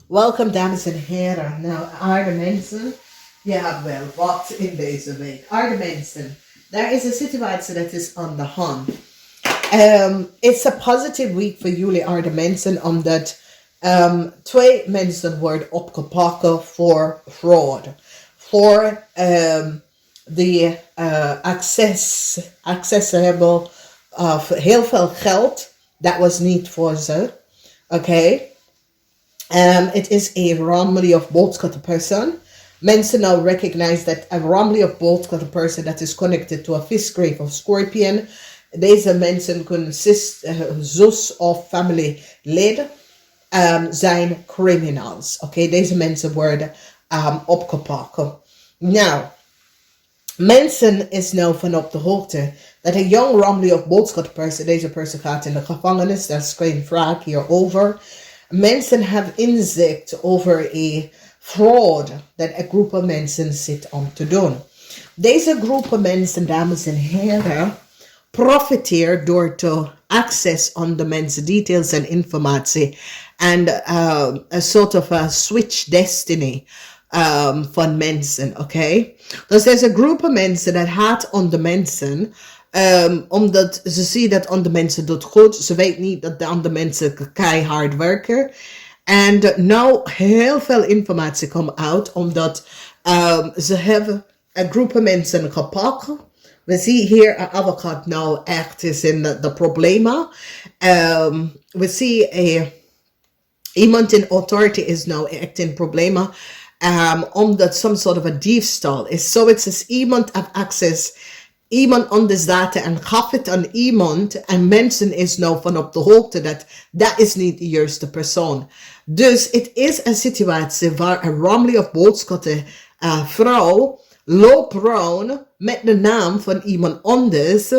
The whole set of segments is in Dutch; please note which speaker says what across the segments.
Speaker 1: Welkom dames en heren. Nou, aarde mensen. Ja, wel, wat in deze week. Aarde mensen. Daar is een situatie dat is aan de hand. It's a positive week voor jullie aarde mensen, omdat twee mensen worden opgepakt voor fraud. Voor de access hebben of heel veel geld. Dat was niet voor ze. Oké. It is a anomaly of both person. Mensen now recognize that a anomaly of both person that is connected to a fish grave of Scorpion. Deze mensen kunnen zus of family leden zijn criminals. Oké, deze mensen worden opgepakt. Nou, mensen is nou van op de hoogte dat een young anomaly of both person, deze person gaat in de gevangenis. Dat is geen vraag hierover. Mensen hebben inzicht over een fraud dat een groep van mensen zit om te doen. Deze groep van mensen, dames en heren, profiteert door te access on de mensen details en informatie en een soort of switch destiny van mensen, oké? Dus er is een groep van mensen dat haat on de mensen. Omdat ze zien dat andere mensen doet goed. Ze weet niet dat de andere mensen keihard werken. En nou heel veel informatie komt uit. Omdat ze hebben een groep mensen gepakt. We zien hier een advocaat nou echt is in de problemen. We zien iemand in authority is nou echt in problemen. Omdat some sort of a diefstal is. So het is iemand heeft access. Iemand anders data en gaf het aan iemand en mensen is nou van op de hoogte dat is niet de juiste persoon. Dus het is een situatie waar een Romley of boodschappen vrouw loopt rond met de naam van iemand anders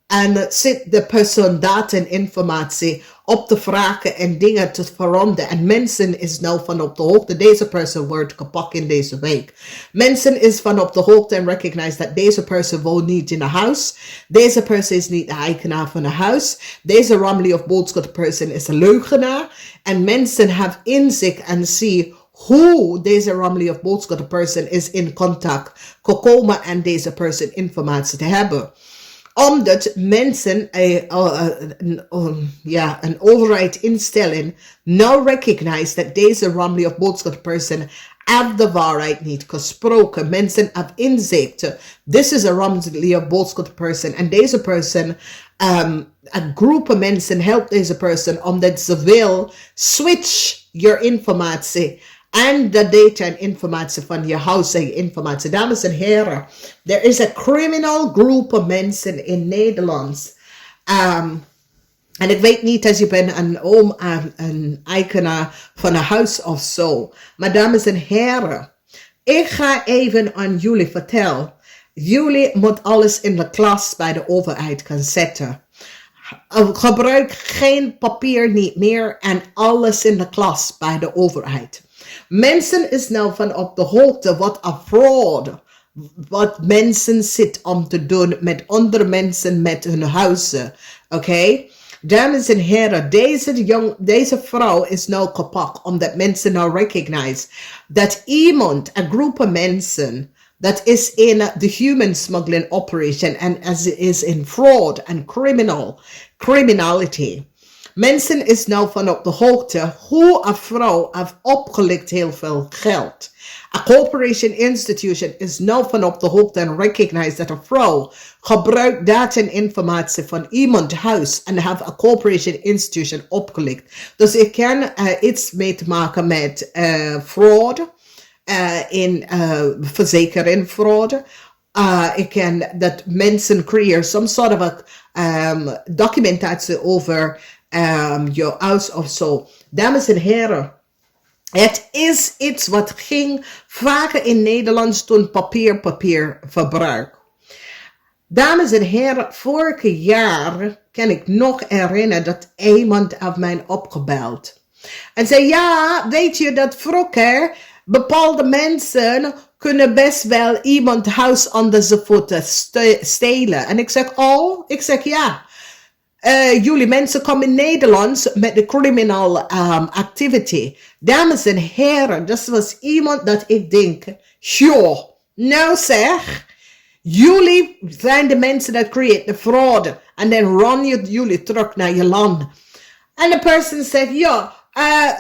Speaker 1: en zit de persoon data en informatie op te vragen en dingen te veranderen. En mensen is nou van op de hoogte. Deze persoon wordt gepakt in deze week. Mensen is van op de hoogte en recognize dat deze persoon woont niet in een huis. Deze persoon is niet de eigenaar van een huis. Deze Romley of boodschap person is een leugenaar. En mensen hebben inzicht en zien hoe deze Romley of boodschap person is in contact gekomen en deze persoon informatie te hebben. Omdat mensen een overheid instelling nou recognize dat deze Romley of boodschap person heeft de waarheid niet gesproken. Mensen hebben inzicht. This is a Romley of boodschap person. En deze person, een groep mensen helpt deze person omdat ze wil switch je informatie. En de data en informatie van je huis en je informatie. Dames en heren, er is een criminal groep van mensen in Nederland. En ik weet niet als je bent een eigenaar van een huis of zo. Maar dames en heren, ik ga even aan jullie vertellen. Jullie moeten alles in de klas bij de overheid gaan zetten. Gebruik geen papier niet meer en alles in de klas bij de overheid. Mensen is nou van op de hoogte wat een fraud, wat mensen zitten om te doen met andere mensen met hun huizen. Oké? Dames en heren, deze vrouw is nou gepakt omdat mensen nou recognize dat iemand, een groep van mensen, dat is in de human smuggling operation en as is in fraud en criminality. Mensen is nou van op de hoogte hoe een vrouw heeft opgelicht heel veel geld. A corporation institution is nou van op de hoogte en recognize dat een vrouw gebruikt data en informatie van iemand huis en heeft een corporation institution opgelicht. Dus ik kan iets mee te maken met fraud, in verzekering fraud. Ik ken dat mensen creëren some sort of documentatie over je huis of zo. Dames en heren, het is iets wat ging vaker in Nederland toen papier verbruik. Dames en heren, vorig jaar kan ik nog herinneren dat iemand heeft mij opgebeld. En zei, ja, weet je dat vroeger bepaalde mensen kunnen best wel iemand huis onder zijn voeten stelen. En ik zeg, ja. Jullie mensen komen in Nederland met de criminal activity. Dames en heren, dat was iemand dat ik denk, joh, nou zeg, jullie zijn de mensen dat creëren de fraude. En dan run jullie terug naar je land. En de person zegt, ja,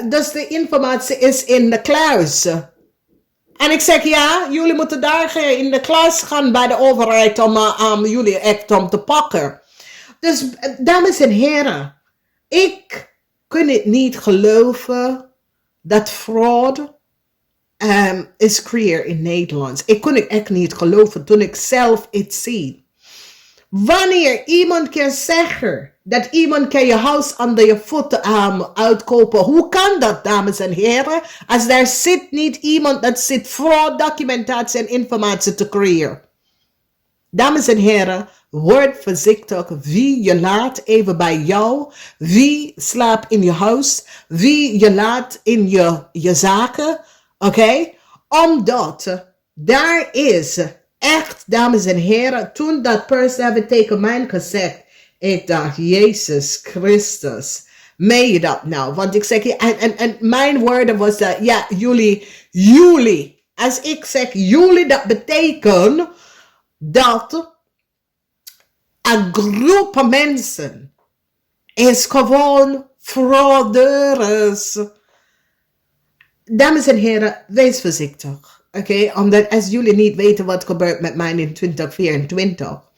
Speaker 1: dus de informatie is in de kluis. En ik zeg, ja, jullie moeten daar in de kluis gaan bij de overheid om jullie echt om te pakken. Dus, dames en heren, ik kan het niet geloven dat fraud is creëerd in Nederland. Ik kon het echt niet geloven toen ik zelf het zie. Wanneer iemand kan zeggen dat iemand kan je huis onder je voeten uitkopen. Hoe kan dat, dames en heren? Als daar zit niet iemand dat zit fraud, documentatie en informatie te creëren. Dames en heren, word voorzichtig wie je laat even bij jou. Wie slaapt in je huis. Wie je laat in je zaken. Oké? Omdat daar is echt, dames en heren, toen dat person hebben tegen mij gezegd. Ik dacht, Jezus Christus. Meen je dat nou? Want ik zeg, en mijn woorden was dat, ja, jullie. Als ik zeg jullie, dat betekent dat een groep mensen is gewoon fraudeurs. Dames en heren, wees voorzichtig. Oké? Omdat als jullie niet weten wat gebeurt met mij in 2024.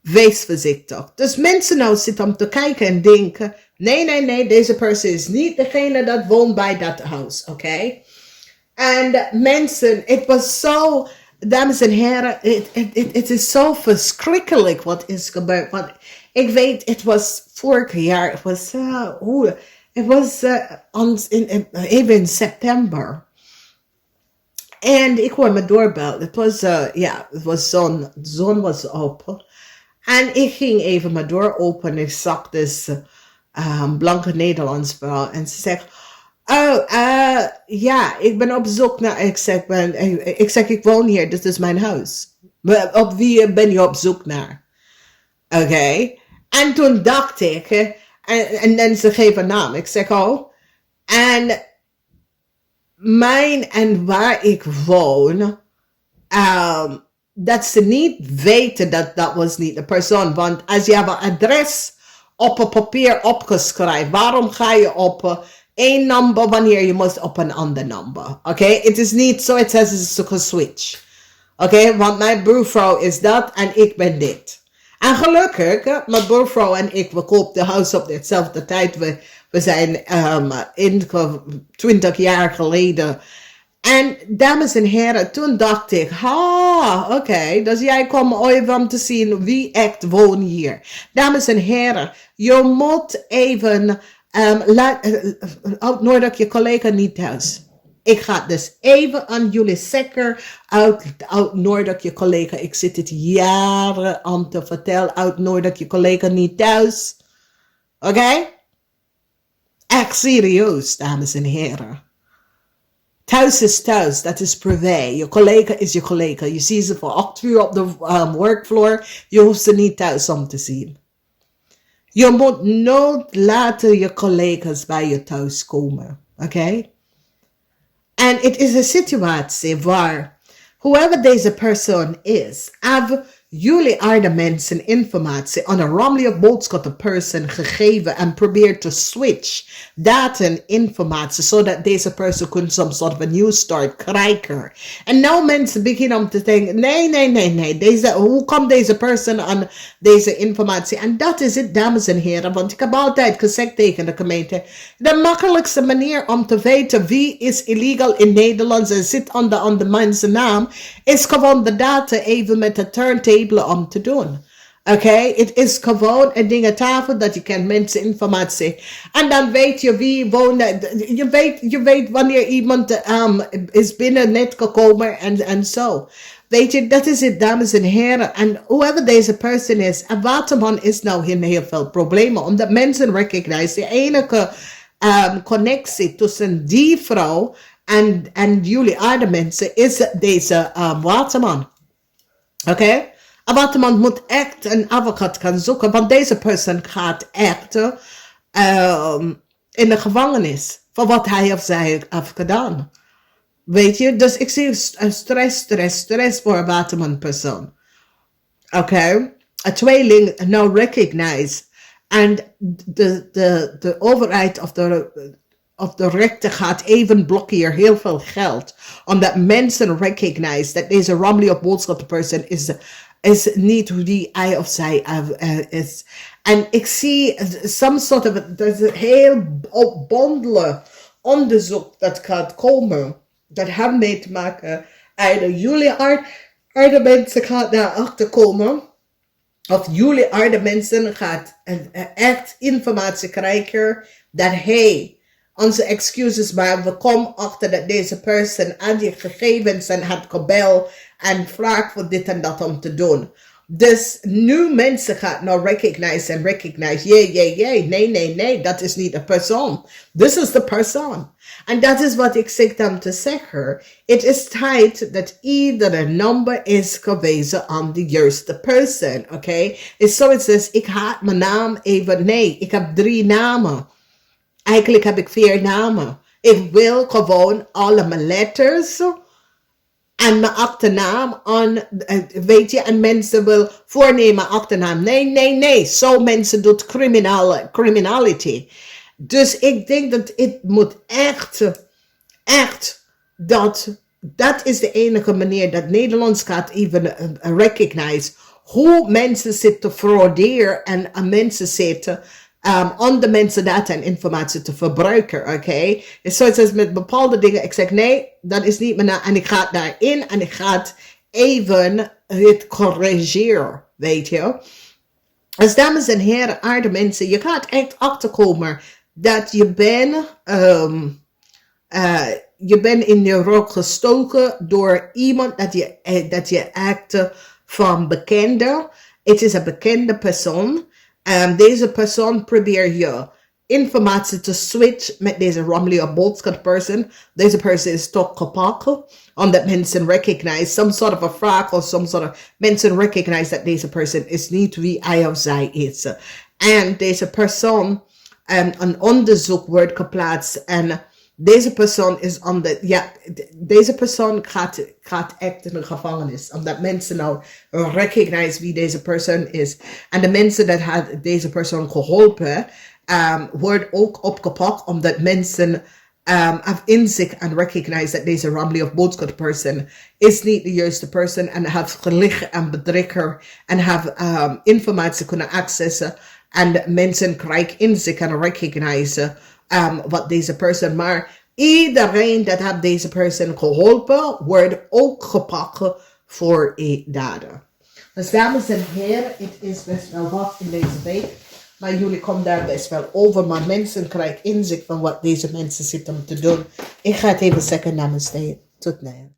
Speaker 1: Wees voorzichtig. Dus mensen nou zitten om te kijken en denken, nee, deze persoon is niet degene dat woont bij dat huis. Oké? En mensen, het was zo, dames en heren, het is zo verschrikkelijk wat is gebeurd. Want ik weet, het was vorig jaar, het was, even in september. En ik hoor mijn doorbel. Het was, het was zon was open. En ik ging even mijn deur open. Ik zag dus blanke Nederlands vrouw. En ze zegt, ik ben op zoek naar, ik zeg, ik woon hier, dit is mijn huis. Op wie ben je op zoek naar? Oké. En toen dacht ik, en dan ze geven een naam. Ik zeg, en waar ik woon, dat ze niet weten dat was niet de persoon. Want als je een adres op een papier opgeschreven, waarom ga je op één nummer wanneer je moet op een ander nummer? Oké, het is niet zo, het is geswitcht. Oké, want mijn buurvrouw is dat en ik ben dit. En gelukkig, mijn buurvrouw en ik, we kopen de huis op dezelfde tijd. We zijn 20 jaar geleden. En dames en heren, toen dacht ik, oké, dus jij komt ooit om te zien wie echt woont hier. Dames en heren, je moet even uitnodigen je collega niet thuis. Ik ga dus even aan jullie zeker uitnodigen je collega. Ik zit het jaren aan te vertellen, uitnodigen je collega niet thuis. Oké? Echt serieus, dames en heren. Thuis is thuis, dat is privé. Je collega is je collega. Je ziet ze voor 8 uur op de workfloor. Je hoeft ze niet thuis om te zien. Je moet nooit laten je collega's bij je thuis komen. Oké? En het is een situatie waar, whoever deze persoon is, jullie aarde mensen informatie aan een ramlige boodschap de persoon gegeven en probeert te switch data en informatie zodat deze persoon kan some sort of a new start krijgen. En nou mensen beginnen om te denken, nee, hoe komt deze persoon aan deze informatie? En dat is het, dames en heren, want ik heb altijd gezegd tegen de gemeente, de makkelijkste manier om te weten wie is illegal in Nederland en zit onder mensen naam, is gewoon de data even met de turntable om te doen. Oké, het is gewoon een dingetafel dat je kent mensen informatie. En dan weet je wie woont. Je weet wanneer iemand is binnen net gekomen en zo. Weet je, dat is het, dames en heren. En whoever deze persoon is, en Waterman is nou in heel veel problemen. Omdat mensen recognize de enige connectie tussen die vrouw en jullie aarde mensen is deze Waterman. Oké? En wat iemand moet echt een advocaat gaan zoeken, want deze persoon gaat echt in de gevangenis voor wat hij of zij heeft gedaan. Weet je, dus ik zie een stress voor een persoon. Oké, a tweeling now recognize. En de overheid of de rechter gaat even blokkeren heel veel geld. Omdat mensen recognize dat deze Romley of boodschap person is niet hoe die hij of zij is. En ik zie some sort of, er een heel bondelen onderzoek dat gaat komen. Dat heeft mee te maken. En jullie aarde mensen gaat daar achter komen. Of jullie aarde mensen gaat echt informatie krijgen. Dat onze excuses, maar we komen achter dat deze persoon aan die gegevens en had gebeld en vraagt voor dit en dat om te doen. Dus nu mensen gaan nou recognize. Nee, dat is niet de persoon. This is the person. En dat is wat ik zeg dan te zeggen. Het is tijd dat iedere nummer is gewezen aan de juiste persoon. Oké? It's zoiets als, ik haat mijn naam even. Nee, ik heb 3 namen. Eigenlijk heb ik 4 namen. Ik wil gewoon alle mijn letters en mijn achternaam aan, weet je, en mensen wil voornemen achternaam. Nee. Zo mensen doet criminality. Dus ik denk dat het moet echt, dat is de enige manier dat Nederlands gaat even recognize hoe mensen zitten frauderen en mensen zitten om de mensen data en informatie te verbruiken, oké? Dus zoals met bepaalde dingen, ik zeg nee, dat is niet mijn naam. En ik ga daarin en ik ga even het corrigeren, weet je? Dus dames en heren, aarde mensen, je gaat echt achterkomen dat je bent in je rok gestoken door iemand dat je echt van bekende. Het is een bekende persoon. Deze persoon probeert je informatie te switchen met deze Romley of boodschap person. Deze persoon is toch gepakt. Omdat mensen recognize some sort of a vraag of some sort of mensen recognize dat deze persoon is niet wie hij of zij is. En deze persoon een onderzoek wordt geplaatst en deze persoon is deze persoon gaat echt in de gevangenis. Omdat mensen nou recognize wie deze persoon is. En de mensen dat deze persoon geholpen, wordt ook opgepakt. Omdat mensen have inzicht en recognize dat deze Romley of boodschap person is niet de juiste persoon. En heeft gelicht en bedrieger. En heeft informatie kunnen accessen. En mensen krijgen inzicht en recognize wat deze persoon, maar iedereen dat heeft deze persoon geholpen, wordt ook gepakt voor daden. Dus dames en heren, het is best wel wat in deze week, maar jullie komen daar best wel over, maar mensen krijgen inzicht van wat deze mensen zitten te doen. Ik ga het even zeggen, namaste, tot nu.